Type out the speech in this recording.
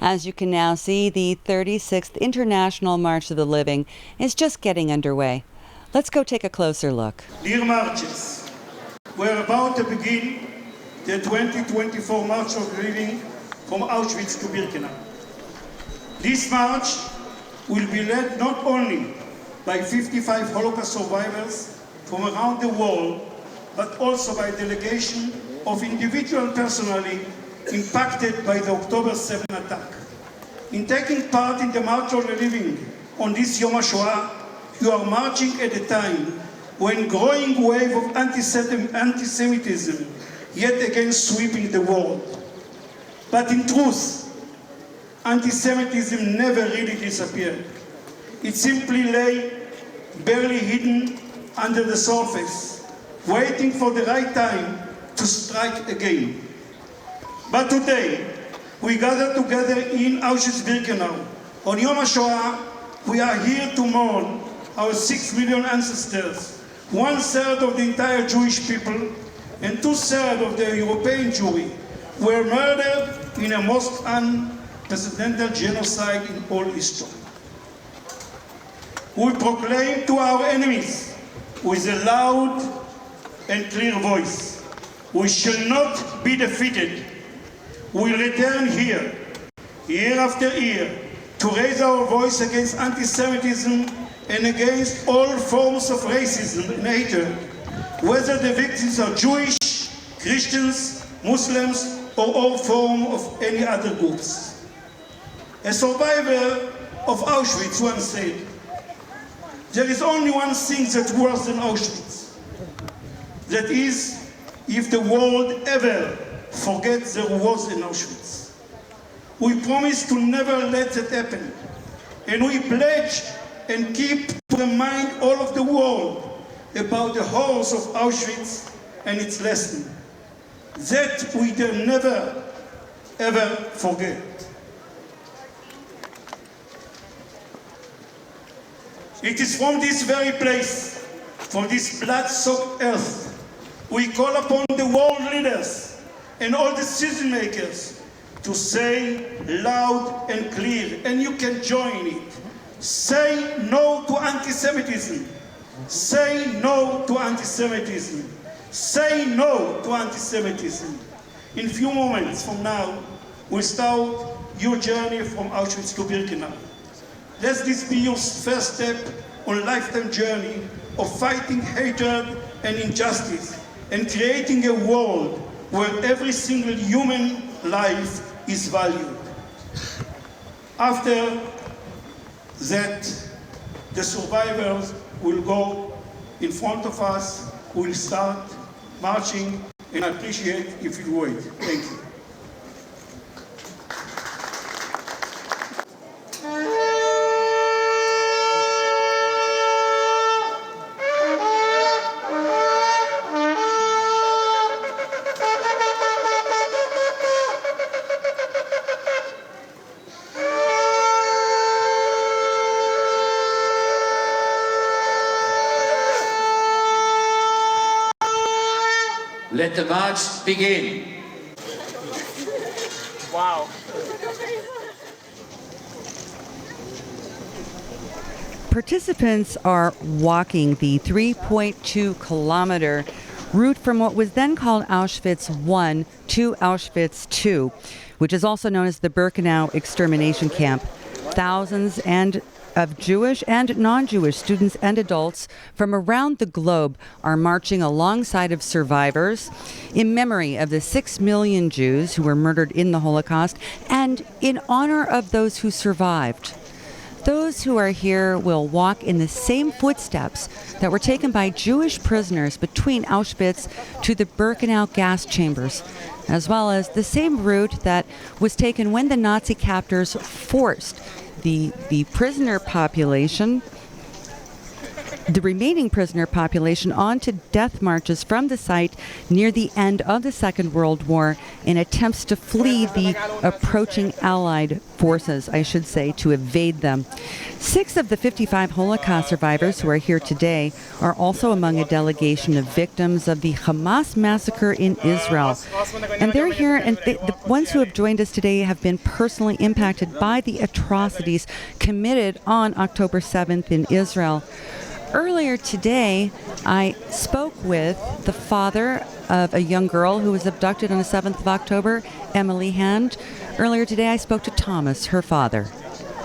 As you can now see, the 36th International March of the Living is just getting underway. Let's go take a closer look. Dear marchers, we're about to begin the 2024 March of the Living from Auschwitz to Birkenau. This march will be led not only by 55 Holocaust survivors from around the world, but also by a delegation of individuals personally impacted by the October 7 attack. In taking part in the March of the Living on this Yom HaShoah, you are marching at a time when growing wave of anti-Semitism yet again sweeping the world. But in truth, anti-Semitism never really disappeared. It simply lay barely hidden under the surface, waiting for the right time to strike again. But today, we gather together in Auschwitz-Birkenau. On Yom HaShoah, we are here to mourn our 6 million ancestors, 1/3 of the entire Jewish people, and 2/3 of the European Jewry were murdered in a most unprecedented genocide in all history. We proclaim to our enemies with a loud and clear voice, we shall not be defeated. We return here, year after year, to raise our voice against anti-Semitism and against all forms of racism and hatred, whether the victims are Jewish, Christians, Muslims, or all form of any other groups. A survivor of Auschwitz once said, there is only one thing that's worse than Auschwitz. That is, if the world ever forgets there was an Auschwitz. We promise to never let that happen. And we pledge and keep to remind all of the world about the horrors of Auschwitz and its lesson. That we can never, ever forget. It is from this very place, from this blood-soaked earth, we call upon the world leaders and all decision makers to say loud and clear, and you can join it. Say no to anti-Semitism. Say no to anti-Semitism. Say no to anti-Semitism. In a few moments from now, we'll start your journey from Auschwitz to Birkenau. Let this be your first step on a lifetime journey of fighting hatred and injustice and creating a world where every single human life is valued. After that, the survivors will go in front of us, we'll start marching, and I appreciate if you wait. Thank you. Let the march begin. Wow. Participants are walking the 3.2-kilometer route from what was then called Auschwitz I to Auschwitz II, which is also known as the Birkenau extermination camp. Thousands of Jewish and non-Jewish students and adults from around the globe are marching alongside of survivors in memory of the 6 million Jews who were murdered in the Holocaust and in honor of those who survived. Those who are here will walk in the same footsteps that were taken by Jewish prisoners between Auschwitz to the Birkenau gas chambers, as well as the same route that was taken when the Nazi captors forced the prisoner population the remaining prisoner population onto death marches from the site near the end of the Second World War in attempts to flee the approaching Allied forces, I should say, to evade them. 6 of the 55 Holocaust survivors who are here today are also among a delegation of victims of the Hamas massacre in Israel. And they're here, and the ones who have joined us today have been personally impacted by the atrocities committed on October 7th in Israel. Earlier today, I spoke with the father of a young girl who was abducted on the 7th of October, Emily Hand. Earlier today, I spoke to Thomas, her father.